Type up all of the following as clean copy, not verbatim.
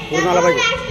पूर्ण आला पाहिजे।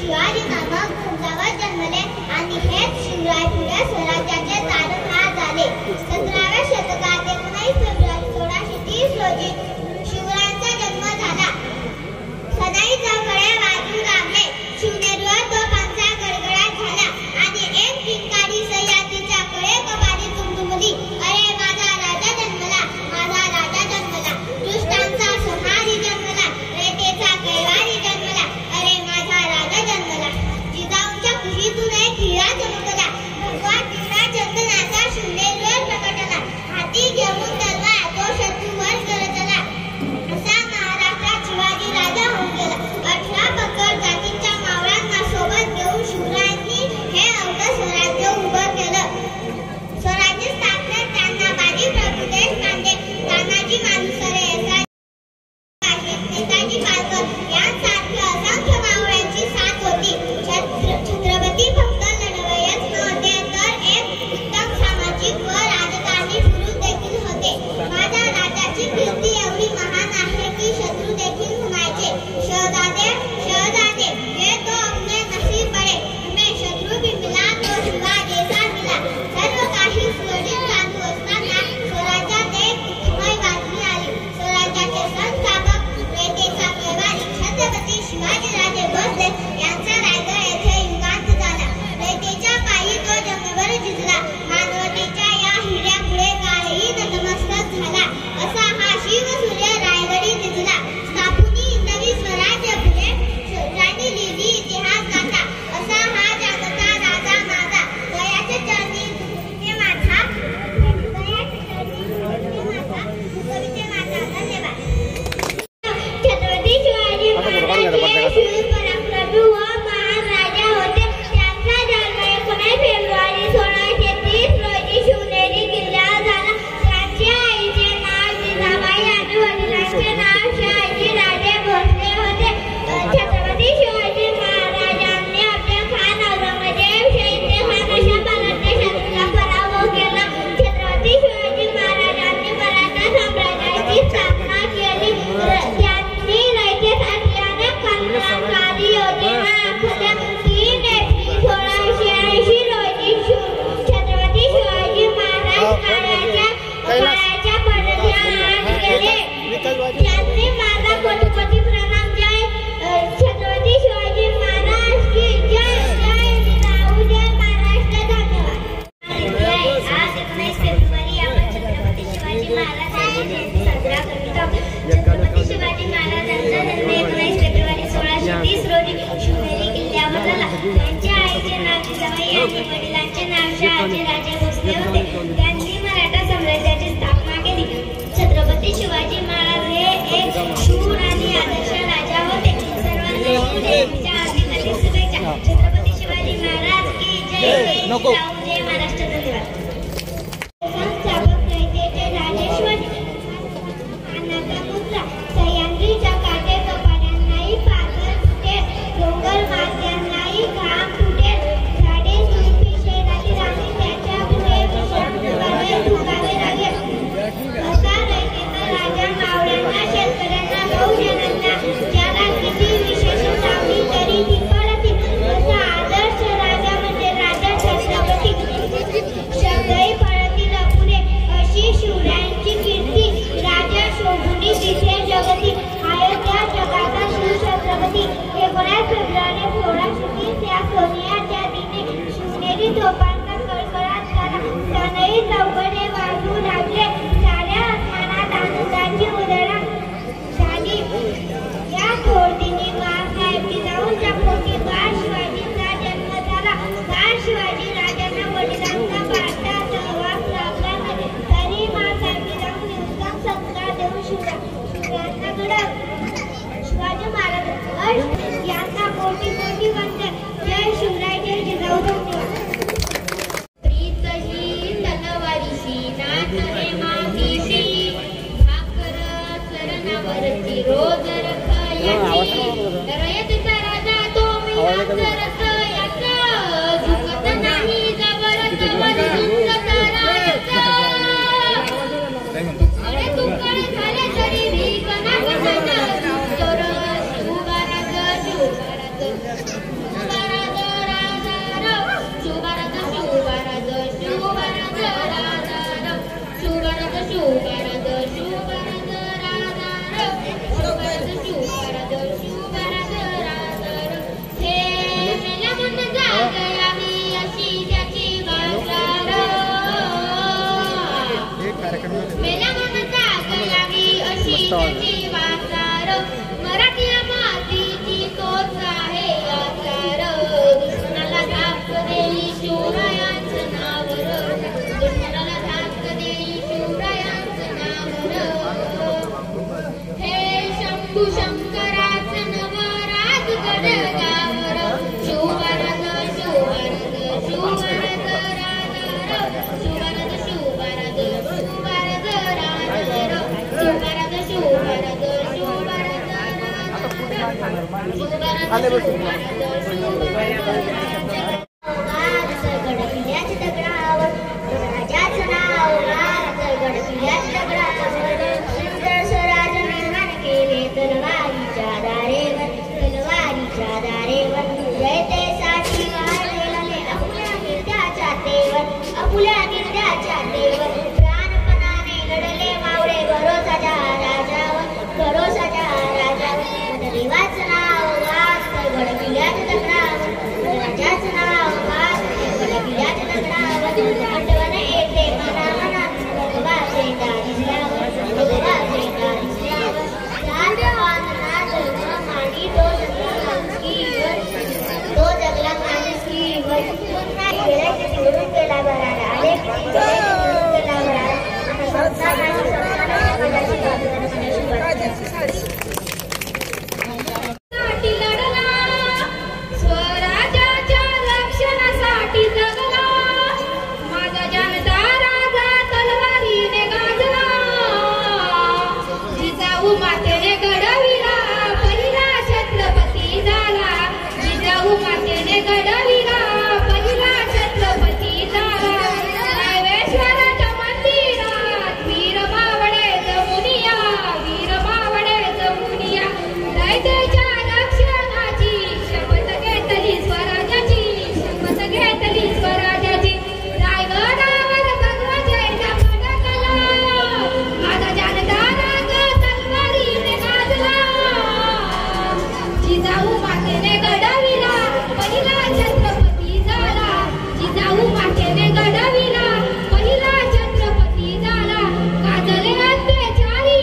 शिवाजी नामक भूंगावर जन्मले आणि हेच शिवरायपुऱ्या स्वराज्याचे तारणहार झाले। 17व्या शतकात 19 फेब्रुवारी 1630 रोजी शिवरायांचा जन्म झाला। सदाईचा कड्या वाजू लागले, शिवनेरीवर तोफांचा गडगडाट झाला आणि एक किंकाळी सह्याद्रीच्या कडे कपारी दुमदुमली। अरे माझा राजा जन्मला, माझा राजा जन्मला, दुष्टांचा संहारी जन्मला, रयतेचा कैवारी जन्मला। अरे माझा राजा जन्मला, जिजाऊंच्या कुशीतून एक हिरा चमकला, भगवा टिळा चंदनाचा शिवनेरीवर प्रकटला, हाती घेऊन तलवार तो शत्रूवर गरजला। असा महाराष्ट्रात शिवाजी राजा होऊन गेला। 18 बक्कळ जातींच्या मावळ्यांना सोबत घेऊन शिवरायांनी हे अवघं स्वराज्य उभं केलं। स्वराज्य स्थापनेत त्यांना बाजी प्रभू देशपांडे, तानाजी मालुसरे, नेताजी पालकर यांसारख्या असंख्य मावळ्यांची साथ होती। छत्रपती फक्त लढवय्याच नव्हते तर एक उत्तम सामाजिक व राजकारणी पुरुष देखील होते। माझ्या राजाची कीर्ती एवढी महान आहे की शत्रू देखील म्हणायचे, शहजादे शहजादे ये तो अपने नसीब पड़े, हमें शत्रु भी मिला तो शिवा जैसा मिला। सर्व काही सुरळीत चालू असताना स्वराज्यात एक दुःखमय बातमी आली। स्वराज्याचे संस्थापक रयतेचा कैवारी छत्रपती शिवाजीराजे भोसले यांचा रायगड येथे युगांत झाला। रयतेच्या पायी तो जगभर झिजला, मानवतेच्या या हिऱ्यापुढे काळही नतमस्तक झाला। असा हा शिवसूर्य रायगडी निजला, स्थापुनी नवी स्वराज्य पुढे ज्यांनी लिहिली इतिहास गाथा। असा हा जागता राजा माझा, दयाच्या चरणी मुकविते माझा, दयाच्या चरणी मुकविते माझा। धन्यवाद। छत्रपती शिवाजी महाराज हे शूर पराक्रमी व महान राजा होते। त्यांचा जन्म 19 फेब्रुवारी 1630 रोजी शिवनेरी किल्ल्यावर झाला। त्यांच्या आईचे नाव जिजाबाई आणि वडिलांचे नाव शहाजीराजे भोसले होते। छत्रपती शिवाजी महाराजांनी आपल्या खान औरंगजेब शहीद खान अशा भारतीय शत्रूला पराभव केला। छत्रपती शिवाजी महाराजांनी मराठा साम्राज्याची स्थापना केली। त्यांनी रयतेसाठी अनेक कल्याणकारी योजना आखल्या। 3 एप्रिल 1680 रोजी छत्रपती शिवाजी महाराज काळ्याच्या पडद्याआड गेले। त्यांनी माझा कोटीकोटी प्रणाम। जय छत्रपती शिवाजी महाराज की जय। जय जिजाऊ, जय महाराष्ट्र। धन्यवाद। आज 19 फेब्रुवारी आपण छत्रपती शिवाजी महाराजांची जयंती साजरा करीत आहोत। छत्रपती शिवाजी महाराजांचा जन्म 19 फेब्रुवारी 1630 रोजी शिवनेरी किल्ल्यावर झाला। त्यांच्या आईचे नाव जिजाबाई आणि वडिलांचे नाव शहाजीराजे भोसले होते। त्यांनी मराठा साम्राज्याची स्थापना केली। छत्रपती शिवाजी महाराज हे एक शूर आणि आदर्श राजा होते। सर्वांना शिवजयंतीच्या हार्दिक शुभेच्छा। छत्रपती शिवाजी महाराज की जय। जय जिजाऊ, जय महाराष्ट्र। धन्यवाद। संस्थापक रयतेचे रोज रयतेचा राजा तो मी रस याचा झुकत नाही जवळच मध्ये झुकत राहायचा अरे तुकडे झाले तरी भीक नागत तर शुभारज शुभारज शुभारज राजा शुभारज शुभारज शुभारज राजा शुभारज शुभारज शुभारज मराठी मातीची तोच आहे आचार दुश्मनाला धाक देई शिवरायांचं नावर दुश्मनाला धाक देई शिवरायांचं नावर हे शंभू शंकराचं नवराज गडगावर शिवराज शिवराज शिवराज राजा शिवराज शिवराज शिवराज राजा शिवराज शिवराज अपुल्या गिरद्याच्या देवर प्राणपणाने लढले मावळे भरोसाच्या राजावर भरोसाच्या राजावर देवाचं नाव गाजतंय गडकिल्ल्याच्या दगडावर राजाचं नाव गाजतंय गडकिल्ल्याच्या दगडावर आठवण येते मना मनात भगवा शेता दिसल्यावर भगवा शेता दिसल्यावर राजवान राजगुरू मांडी तो जगला माणुसकीवर पुन्हा गेल्याचे निवडून गेला बराला आले गेला बराला स्वराज्याच्या रक्षणासाठी जगला माझा जनता राजा तलवारीने गाजला जिजाऊ मातेने घडविला पहिला छत्रपती झाला जिजाऊ मातेने घडविला पहिला छत्रपती झाला देवेश्वराच्या मंदिरात वीर बावडे जमुनिया वीर बावडे जमुनिया दैत्याच्या रक्षणाची शपथ घेतली स्वराज्याची शपथ घेतली स्वराज्याची रायगडावर भगवाच्या फडकला माझा जनता राजा तलवारीने गाजला जिजाऊ मातेने घडविला पहिला छत्रपती झाला जिजाऊ मातेने घडविला पहिला छत्रपती झाला गाजले अत्याचारी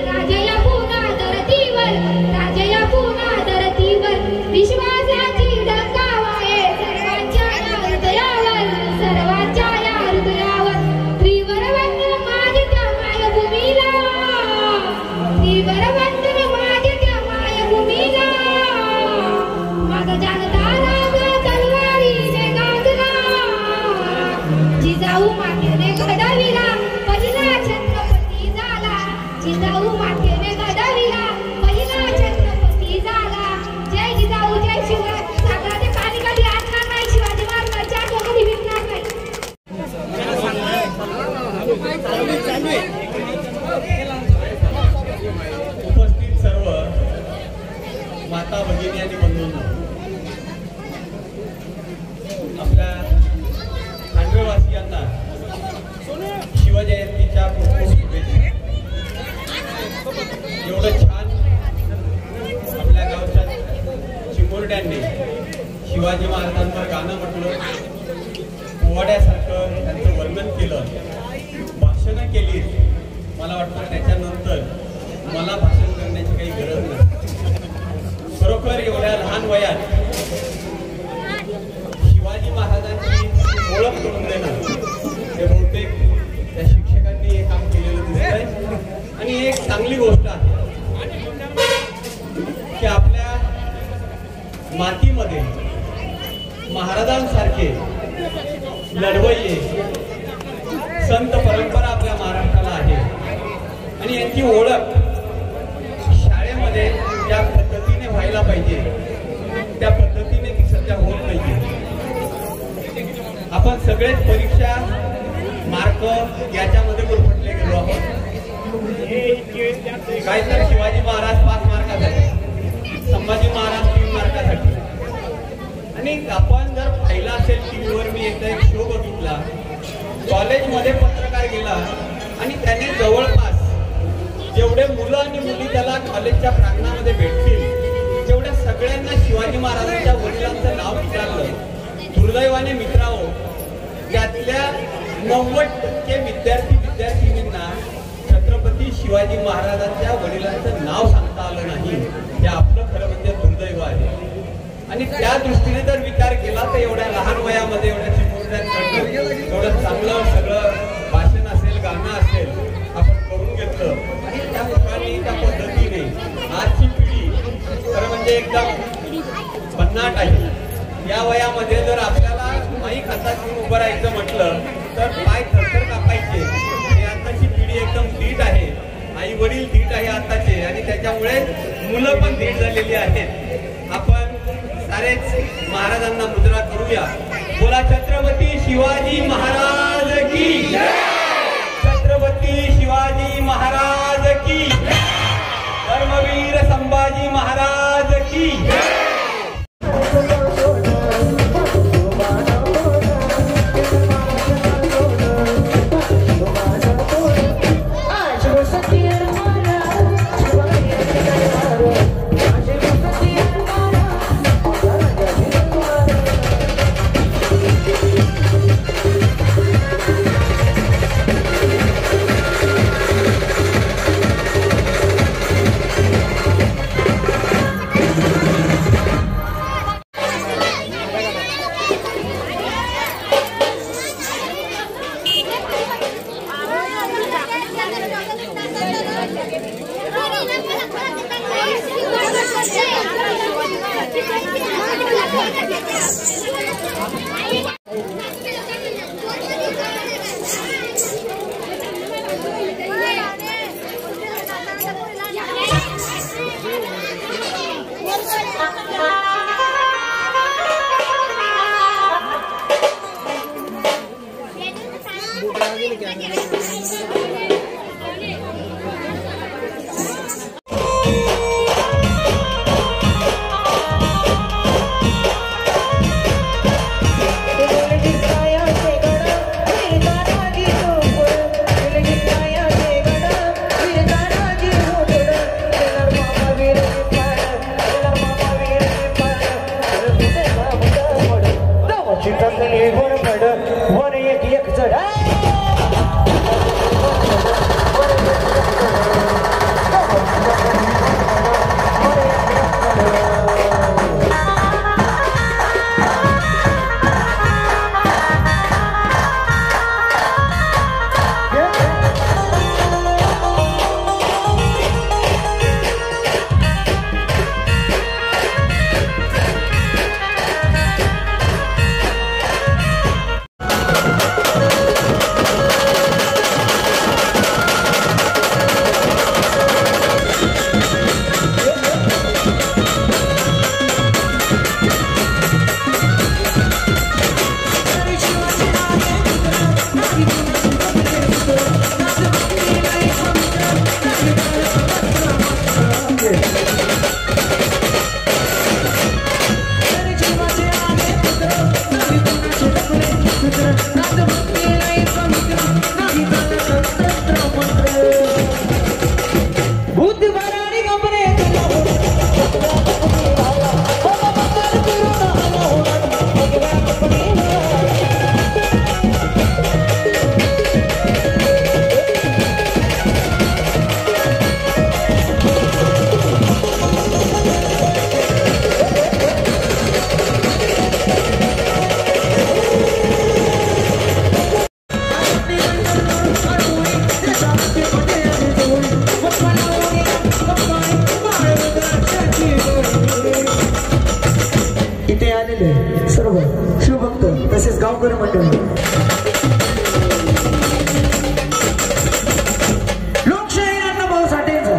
राजया पुन्हा धरतीवर राजया पुन्हा धरतीवर विश्वासाची डंकावाये सर्वांच्या हृदयावर सर्वांच्या हृदयावर त्रिवर वंदन माझ्या त्या मायभूमीला त्रिवर वंदन माझ्या त्या मायभूमीला माझा जनता राजा तलवारीने गाजला जिजाऊ मातेने घडविला पहिला छत्रपती झाला जिजाऊ मातेने घडविला पहिला छत्रपती झाला जय जिजाऊ जय शिवराय सागराचे पाणी कधी आणणार नाही शिवाजी महाराजांच्या कधी विकणार नाही उपस्थित सर्व माता भगिनी आणि बंधूंनो आपल्या खांडवेवासियांना शिवजयंतीच्या शुभेच्छा एवढं छान आपल्या गावच्या चिमुरड्यांनी शिवाजी महाराजांवर गाणं म्हटलं पोवाड्यासारखं त्यांचं वर्णन केलं भाषणं केली मला वाटतं त्याच्यानंतर मला भाषण करण्याची काही गरज नाही खरोखर एवढ्या लहान वयात शिवाजी महाराजांची ओळख करून देणं हे बहुतेक त्या शिक्षकांनी हे काम केलेलं दिसतंय आणि एक चांगली गोष्ट आहे की आपल्या मातीमध्ये महाराजांसारखे लढवय्ये संत परंपरा आपल्या महाराष्ट्राला आहे आणि यांची ओळख शाळेमध्ये त्या पद्धतीने ती सध्या होत नाहीये. आपण सगळेच परीक्षा मार्क याच्यामध्ये गुरफटले गेलो आहोत. काय तर शिवाजी महाराज 5 मार्कासाठी, संभाजी महाराज 3 मार्कासाठी. आणि आपण जर पाहिला असेल टीव्हीवर, मी एकदा एक शो बघितला, कॉलेजमध्ये पत्रकार गेला आणि त्याने जवळपास जेवढे मुलं आणि मुली त्याला कॉलेजच्या प्रांगणामध्ये भेटतील तेवढ्या सगळ्यांना शिवाजी महाराजांच्या वडिलांचं नाव विचारलं. दुर्दैवाने मित्रांनो, त्यातल्या 90% विद्यार्थिनींना छत्रपती शिवाजी महाराजांच्या वडिलांचं नाव सांगता आलं नाही. हे आपलं खरं म्हणजे दुर्दैव आहे. आणि त्या दृष्टीने जर विचार केला तर एवढ्या लहान वयामध्ये एवढ्या चिमुरड्यात एवढं चांगलं सगळं भाषण असेल, गाणं असेल आपण करून घेतलं. आणि त्या प्रकारे त्या पद्धतीने आजची पिढी खरं म्हणजे एकदम भन्नाट आहे. या वयामध्ये जर आपल्याला माईक हातात घेऊन उभं राहायचं म्हटलं तर पाय थरथर कापायचे. हे आताची पिढी एकदम धीट आहे, आई वडील धीट आहे आताचे, आणि त्याच्यामुळे मुलं पण धीट झालेली आहेत. आपण सारेच महाराजांना मुद्रा करूया. बोला छत्रपती शिवाजी महाराज की, छत्रपती शिवाजी महाराज की, धर्मवीर संभाजी महाराज की. गावकरी मंडळी लोकशाही अण्णाभाऊ साठेंचा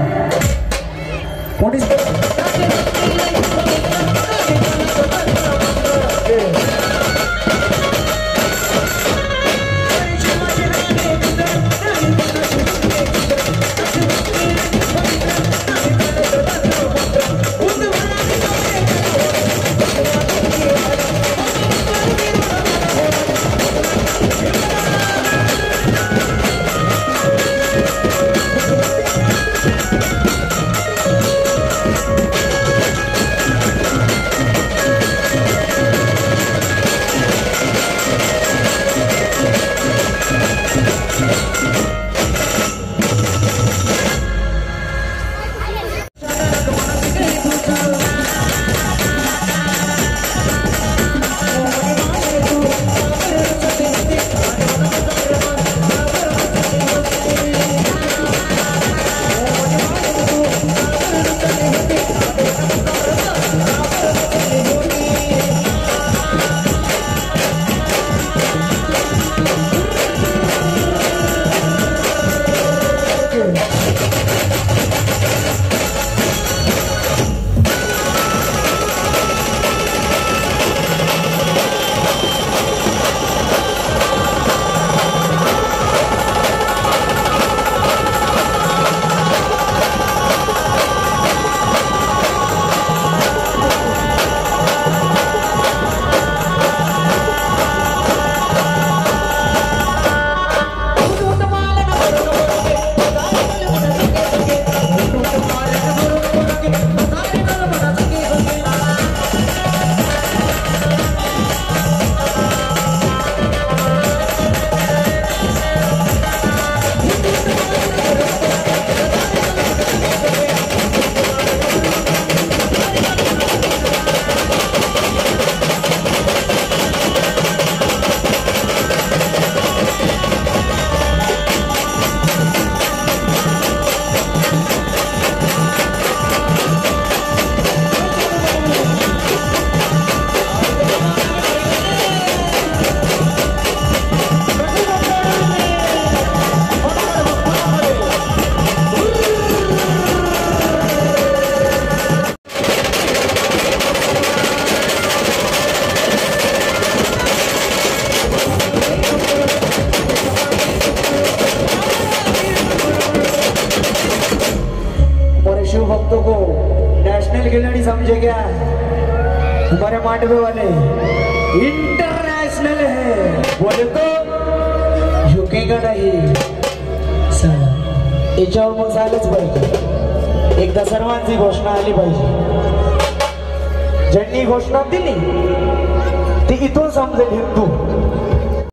समझे क्या? हमारे मांडवे वाले इंटरनेशनल है, बोले तो झुकेगा नहीं. चला याच्यावर मग झालंच पाहिजे. एकदा सर्वांची घोषणा आली पाहिजे. ज्यांनी घोषणा दिली ती इथून समजेल हिंदू.